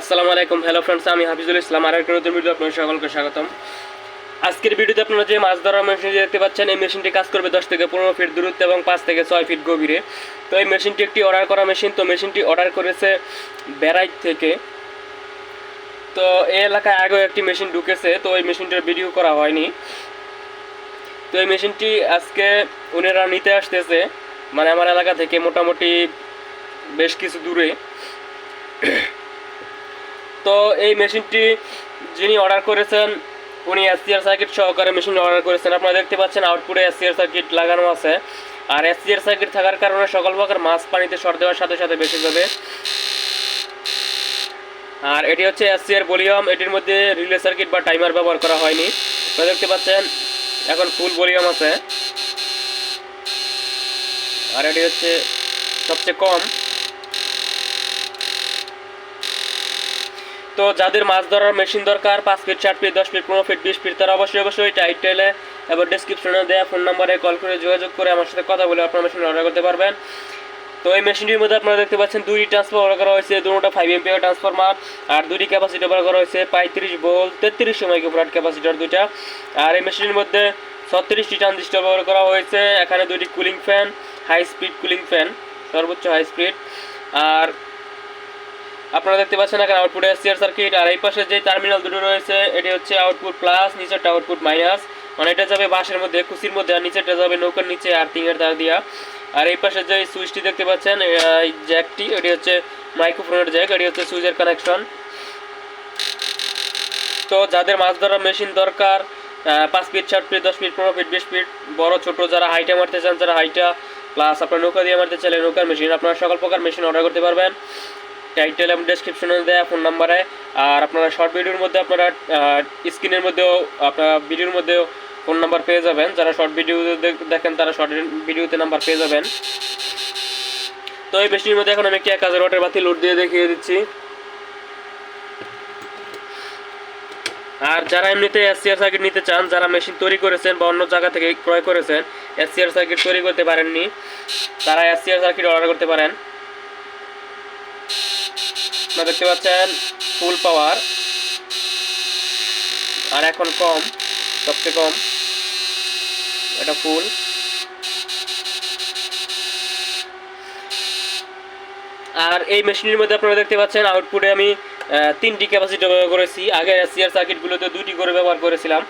আসসালামু আলাইকুম। Hello friends, আমি হাফিজুল ইসলাম। আর একটা নতুন ভিডিও আপনাদের সকলকে স্বাগতম। আজকের ভিডিওতে আপনারা যে মাছ ধরার মেশিন দেখতে পাচ্ছেন, এই মেশিনটি কাজ করবে 10 থেকে 15 ফিট দূরত্ব এবং 5 থেকে 6 ফিট গভীরে। তো এই মেশিনটি একটি অর্ডার করা মেশিন। তো মেশিনটি অর্ডার করেছে বেড়াইট থেকে। তো এই এলাকায় আগেও একটি মেশিন ঢুকেছে, তো এই মেশিনটার ভিডিও করা হয়নি। তো এই মেশিনটি আজকে ওনারা নিতে আসতেছে, মানে আমার এলাকা থেকে মোটামুটি বেশ কিছু দূরে। তো এই মেশিনটি যিনি অর্ডার করেছেন উনি এসসিআর সার্কিট সহকারে মেশিন অর্ডার করেছেন। আপনারা দেখতে পাচ্ছেন আউটপুটে এসসিআর সার্কিট লাগানো আছে। আর এসসিআর সার্কিট থাকার কারণে সকল প্রকার মাছ পানিতে সর দেওয়ার সাথে সাথে বেশি যাবে। আর এটি হচ্ছে এসসিআর ভলিউম। এটির মধ্যে রিলে সার্কিট বা টাইমার ব্যবহার করা হয়নি। আপনারা দেখতে পাচ্ছেন এখন ফুল ভলিউম আছে। আর এটি হচ্ছে সবচেয়ে কম। তো যাদের মাছ ধরার মেশিন দরকার 5 feet, 7 feet, 10 feet, 15 feet, 20 feet, তারা অবশ্যই টাইটেলে এবং ডেসক্রিপশনে দেওয়া ফোন নাম্বারে কল করে যোগাযোগ করে আমার সাথে কথা বলে আপনার মেশিন অর্ডার করতে পারবেন। তো এই মেশিনটির মধ্যে আপনারা দেখতে পাচ্ছেন দুইটি ট্রান্সফর্মার ব্যবহার করা হয়েছে, দুটোটা 5 এম্পিয়ার ট্রান্সফর্মার। আর দুটি ক্যাপাসিটর ব্যবহার করা হয়েছে 35 ভোল্ট 3300 মাইক্রোফ্যারাড ক্যাপাসিটর দুইটা। আর এই মেশিনের মধ্যে 36টি ট্রানজিস্টর ব্যবহার করা হয়েছে। এখানে দুটি cooling fan, high speed cooling fan, সর্বোচ্চ হাই স্পিড। আর আপনারা দেখতে পাচ্ছেন এখানে আউটপুট এসসিআর সার্কিট। আর এই পাশে যে টার্মিনাল দুটো রয়েছে এটি হচ্ছে আউটপুট প্লাস, নিচেরটা আউটপুট মাইনাস। মানে এটা যাবে বাঁশের মধ্যে, কুচির মধ্যে, আর নিচেরটা যাবে নৌকার নিচে আর্থিংয়ের তার দিয়া। আর এই পাশে যে সুইচটি দেখতে পাচ্ছেন এই জ্যাকটি, এটি হচ্ছে মাইক্রোফোনের জ্যাক, এটি হচ্ছে সুইচের কানেকশন। তো যাদের মাছ ধরার মেশিন দরকার 5 feet, 7 feet, 10 feet, 15 feet, 20 feet, বড় ছোট, যারা হাইটা মারতে চান, যারা হাইটা প্লাস আপনার নৌকা দিয়ে মারতে চাইলে নৌকার মেশিন, আপনারা সকল প্রকার মেশিন অর্ডার করতে পারবেন টাইটেল এবং ডেসক্রিপশনে দেওয়া ফোন নাম্বারে। আর আপনারা শর্ট ভিডিওর মধ্যে আপনারা স্ক্রিনের মধ্যেও আপনারা ভিডিওর মধ্যেও ফোন নাম্বার পেয়ে যাবেন। যারা শর্ট ভিডিও দেখেন তারা শর্ট ভিডিওতে নাম্বার পেয়ে যাবেন। তো এই মেশিনের মধ্যে এখন আমি একটি 1000 ওয়াটের বাতি লোড দিয়ে দেখিয়ে দিচ্ছি। আর যারা এমনিতে এসসিআর সার্কিট নিতে চান, যারা মেশিন তৈরি করেছেন বা অন্য জায়গা থেকে ক্রয় করেছেন, এসসিআর সার্কিট তৈরি করতে পারেননি, তারা এসসিআর সার্কিট অর্ডার করতে পারেন। আপনারা দেখতে পাচ্ছেন ফুল পাওয়ার, আর এখন কম, সবচেয়ে কম, এটা ফুল। আর এই মেশিনের মধ্যে আপনারা দেখতে পাচ্ছেন আউটপুটে আমি 3টি ক্যাপাসিটর ব্যবহার করেছি। আগে এসসিআর সার্কিটগুলোতে 2টি করে ব্যবহার করেছিলাম।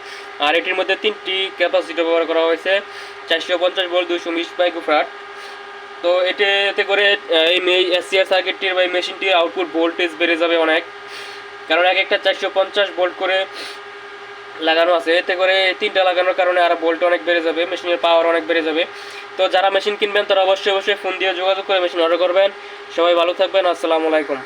আর এটির মধ্যে 3টি ক্যাপাসিটর ব্যবহার করা হয়েছে 450 ভোল্ট 220 মাইক্রোফ্যারাড। তো এতে করে এই এসসিআর সার্কিটটির বা এই মেশিনটির আউটপুট ভোল্টেজ বেড়ে যাবে অনেক, কারণ এক একটা 450 ভোল্ট করে লাগানো আছে। এতে করে 3টা লাগানোর কারণে আর ভোল্ট অনেক বেড়ে যাবে, মেশিনের পাওয়ার অনেক বেড়ে যাবে। তো যারা মেশিন কিনবেন তারা অবশ্যই ফোন দিয়ে যোগাযোগ করে মেশিন অর্ডার করবেন। সবাই ভালো থাকবেন। আসসালামু আলাইকুম।